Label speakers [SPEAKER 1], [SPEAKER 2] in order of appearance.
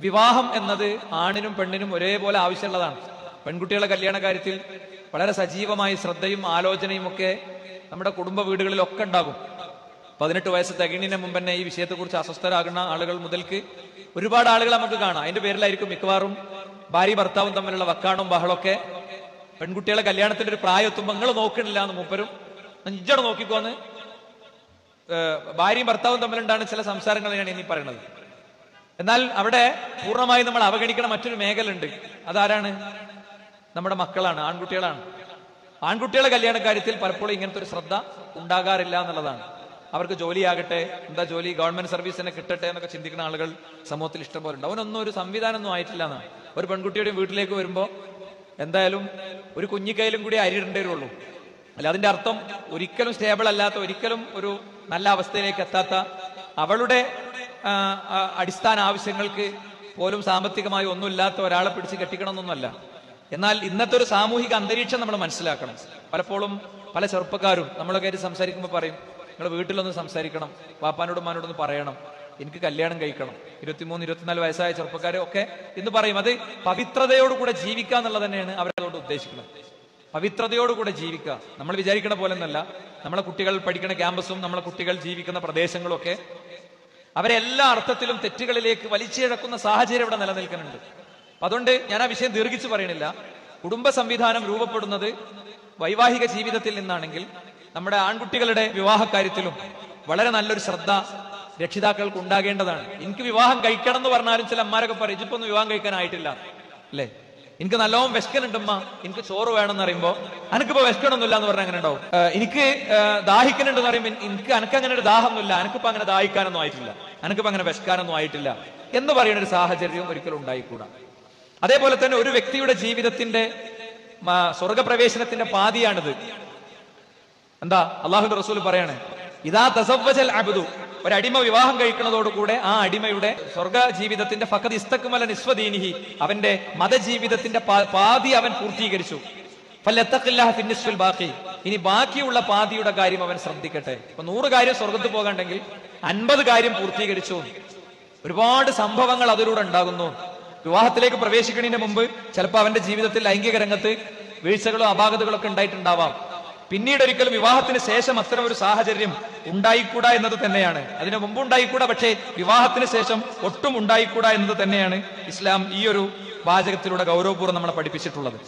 [SPEAKER 1] വിവാഹം എന്നത് ആണിനും പെണ്ണിനും ഒരേപോലെ ആവശ്യമുള്ളതാണ്. പെൺകുട്ടികളുടെ കല്യാണ കാര്യത്തിൽ വളരെ സജീവമായി ശ്രദ്ധയും ആലോചനയും ഒക്കെ നമ്മുടെ കുടുംബ വീടുകളിലൊക്കെ ഉണ്ടാകും. 18 വയസ്സ് തികയുന്നതിന് മുമ്പ് തന്നെ ഈ വിഷയത്തെക്കുറിച്ച് അസ്വസ്ഥരാകുന്ന ആളുകൾ മുതൽക്ക് ഒരുപാട് ആളുകൾ നമുക്ക് കാണാം. അതിന്റെ പേരിലായിരിക്കും മിക്കവാറും ഭാര്യ ഭർത്താവും തമ്മിലുള്ള വക്കാണും ബഹളമൊക്കെ. പെൺകുട്ടികളെ കല്യാണത്തിന്റെ ഒരു പ്രായം എത്തുമ്പോൾ നിങ്ങൾ നോക്കണില്ല എന്ന് മൂപ്പരും നെഞ്ചോടെ നോക്കിക്കോന്ന് ഭാര്യയും ഭർത്താവും തമ്മിലുണ്ടാകുന്ന ചില സംസാരങ്ങളാണ് ഇനി പറയുന്നത്. എന്നാൽ അവിടെ പൂർണ്ണമായി നമ്മൾ അവഗണിക്കണ മറ്റൊരു മേഖല ഉണ്ട്. അതാരാണ്? നമ്മുടെ മക്കളാണ്, ആൺകുട്ടികളാണ്. ആൺകുട്ടികളെ കല്യാണ കാര്യത്തിൽ പലപ്പോഴും ഇങ്ങനത്തെ ഒരു ശ്രദ്ധ ഉണ്ടാകാറില്ല എന്നുള്ളതാണ്. അവർക്ക് ജോലിയാകട്ടെ, എന്താ ജോലി, ഗവൺമെന്റ് സർവീസ് തന്നെ കിട്ടട്ടെ എന്നൊക്കെ ചിന്തിക്കുന്ന ആളുകൾ സമൂഹത്തിൽ ഇഷ്ടംപോലെ ഉണ്ട്. അവനൊന്നും ഒരു സംവിധാനമൊന്നും ആയിട്ടില്ല എന്നാണ്. ഒരു പെൺകുട്ടിയുടെ വീട്ടിലേക്ക് വരുമ്പോൾ എന്തായാലും ഒരു കുഞ്ഞിക്കൈയിലും കൂടി അരിയിടേണ്ടേ. അല്ല, അതിന്റെ അർത്ഥം ഒരിക്കലും സ്റ്റേബിൾ അല്ലാത്ത, ഒരിക്കലും ഒരു നല്ല അവസ്ഥയിലേക്ക് എത്താത്ത, അവളുടെ അടിസ്ഥാന ആവശ്യങ്ങൾക്ക് പോലും സാമ്പത്തികമായി ഒന്നുമില്ലാത്ത ഒരാളെ പിടിച്ച് കെട്ടിക്കണമെന്നൊന്നുമല്ല. എന്നാൽ ഇന്നത്തെ ഒരു സാമൂഹിക അന്തരീക്ഷം നമ്മൾ മനസ്സിലാക്കണം. പലപ്പോഴും പല ചെറുപ്പക്കാരും നമ്മളൊക്കെ ആയിട്ട് സംസാരിക്കുമ്പോൾ പറയും, നിങ്ങൾ വീട്ടിലൊന്ന് സംസാരിക്കണം, വാപ്പാനോടും ഉമ്മാനോടൊന്ന് പറയണം, എനിക്ക് കല്യാണം കഴിക്കണം. 23, 24 വയസ്സായ ചെറുപ്പക്കാരെ ഒക്കെ ഇന്ന് പറയും. അത് പവിത്രതയോടുകൂടെ ജീവിക്കുക എന്നുള്ളത് തന്നെയാണ് അവരതുകൊണ്ട് ഉദ്ദേശിക്കുന്നത്. പവിത്രതയോടുകൂടെ ജീവിക്കുക. നമ്മൾ വിചാരിക്കണ പോലെ ഒന്നല്ല. നമ്മളെ കുട്ടികൾ പഠിക്കുന്ന ക്യാമ്പസും നമ്മളെ കുട്ടികൾ ജീവിക്കുന്ന പ്രദേശങ്ങളും ഒക്കെ അവരെ എല്ലാ അർത്ഥത്തിലും തെറ്റുകളിലേക്ക് വലിച്ചിഴക്കുന്ന സാഹചര്യം ഇവിടെ നിലനിൽക്കുന്നുണ്ട്. അപ്പൊ അതുകൊണ്ട് ഞാൻ ആ വിഷയം ദീർഘിച്ചു പറയണില്ല. കുടുംബ സംവിധാനം രൂപപ്പെടുന്നത് വൈവാഹിക ജീവിതത്തിൽ നിന്നാണെങ്കിൽ നമ്മുടെ ആൺകുട്ടികളുടെ വിവാഹകാര്യത്തിലും വളരെ നല്ലൊരു ശ്രദ്ധ രക്ഷിതാക്കൾക്ക് ഉണ്ടാകേണ്ടതാണ്. എനിക്ക് വിവാഹം കഴിക്കണം എന്ന് പറഞ്ഞാലും ചില അമ്മാരൊക്കെ പറയും, ഇതിപ്പോ ഒന്നും വിവാഹം കഴിക്കാനായിട്ടില്ല അല്ലേ, എനിക്ക് നല്ലോണം വിശക്കനുണ്ടമ്മ, എനിക്ക് ചോറ് വേണമെന്ന് പറയുമ്പോ എനിക്കിപ്പോ വിശക്കണമൊന്നുമില്ല എന്ന് പറഞ്ഞാൽ അങ്ങനെ ഉണ്ടാവും. എനിക്ക് ദാഹിക്കുന്നുണ്ടെന്ന് പറയുമ്പോൾ എനിക്ക് അങ്ങനെ ഒരു ദാഹമൊന്നുമില്ല, എനിക്കിപ്പോ അങ്ങനെ ദാഹിക്കാനൊന്നും ആയിട്ടില്ല, എനിക്കിപ്പോ അങ്ങനെ വിശക്കാനൊന്നും ആയിട്ടില്ല എന്ന് പറയുന്ന ഒരു സാഹചര്യവും ഒരിക്കലും ഉണ്ടായിക്കൂടാ. അതേപോലെ തന്നെ ഒരു വ്യക്തിയുടെ ജീവിതത്തിന്റെ സ്വർഗപ്രവേശനത്തിന്റെ പാതിയാണിത്. എന്താ അള്ളാഹുവിന്റെ റസൂൽ പറയാണ്, ഇദാ തസവ്വജൽ അബ്ദു, ഒരടിമ വിവാഹം കഴിക്കുന്നതോടുകൂടെ ആ അടിമയുടെ സ്വർഗ ജീവിതത്തിന്റെ ഫഖദ് ഇസ്തക്മല നിസ്ഫ ദീനിഹി, അവന്റെ മതജീവിതത്തിന്റെ പാതി അവൻ പൂർത്തീകരിച്ചു. ഫലയത്തഖില്ലാഹ ഫിന്നിസ്ഫിൽ ബാഖി, ഇനി ബാക്കിയുള്ള പാതിയുടെ കാര്യം അവൻ ശ്രദ്ധിക്കട്ടെ. ഇപ്പൊ 100 കാര്യം സ്വർഗത്ത് പോകണ്ടെങ്കിൽ 50 കാര്യം പൂർത്തീകരിച്ചു. ഒരുപാട് സംഭവങ്ങൾ അതിലൂടെ ഉണ്ടാകുന്നു. വിവാഹത്തിലേക്ക് പ്രവേശിക്കുന്നതിന് മുമ്പ് ചിലപ്പോൾ അവന്റെ ജീവിതത്തിൽ ലൈംഗിക രംഗത്ത് വീഴ്ചകളോ അപാകതകളോ ഒക്കെ ഉണ്ടായിട്ടുണ്ടാവാം. പിന്നീട് ഒരിക്കലും വിവാഹത്തിന് ശേഷം അത്തരം ഒരു സാഹചര്യം ഉണ്ടായിക്കൂടാ എന്നത് തന്നെയാണ്. അതിനു മുമ്പ് ഉണ്ടായിക്കൂടാ, പക്ഷേ വിവാഹത്തിന് ശേഷം ഒട്ടും ഉണ്ടായിക്കൂടാ എന്നത് തന്നെയാണ് ഇസ്ലാം ഈ ഒരു വാചകത്തിലൂടെ ഗൗരവപൂർവ്വം നമ്മളെ പഠിപ്പിച്ചിട്ടുള്ളത്.